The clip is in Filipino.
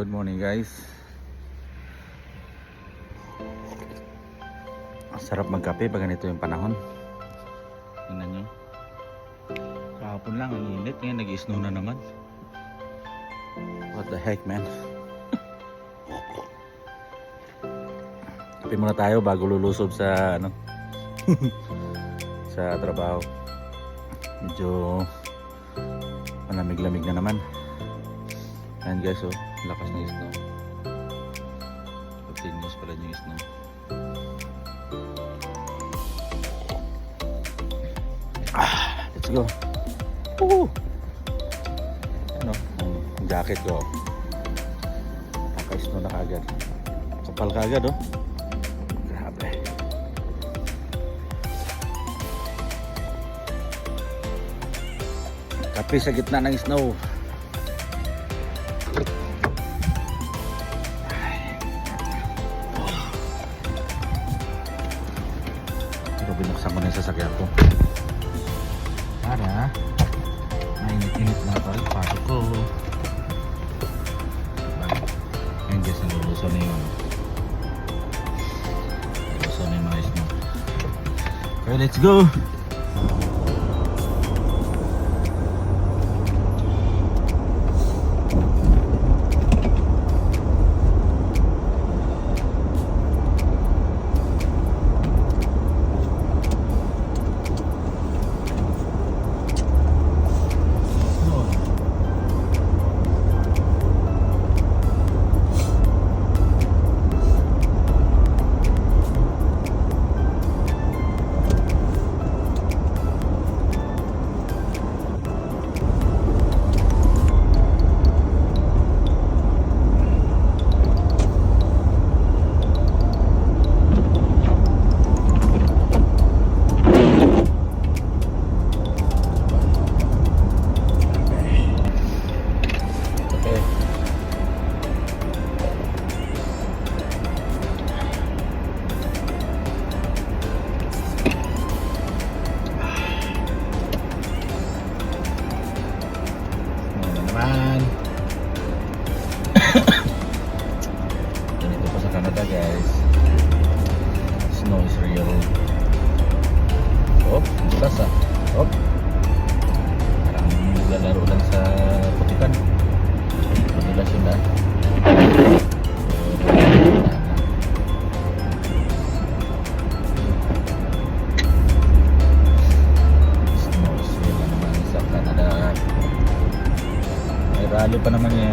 Good morning guys. Ang sarap magkape pag ganito yung panahon. Tingnan nyo. Kahapon lang ang init, ngayon nag-i-snow na naman. What the heck man. Kape muna tayo bago lulusob sa sa trabaho. Medyo malamig-lamig na naman. Ayan guys, oh, lakas ng snow. Continuous pala yung snow. Let's go. Woo! Ano, ang jacket ko. Naka-snow na kagad. Kapal kagad, oh. Grabe. Kape sa gitna ng snow. Binuksan ko na yung sasakyan ko para mainit-init na ito ay pasok ko. Ayun guys, naluluso na yun. Naluluso na yung mga snow. Okay, let's go! Ganito pa sa Canada guys. Snow is real. Oh, bukas ah. Oh, parang naglalaro lang sa putikan. Madalas yun na. Snow is real naman sa Canada. May rally pa naman yan.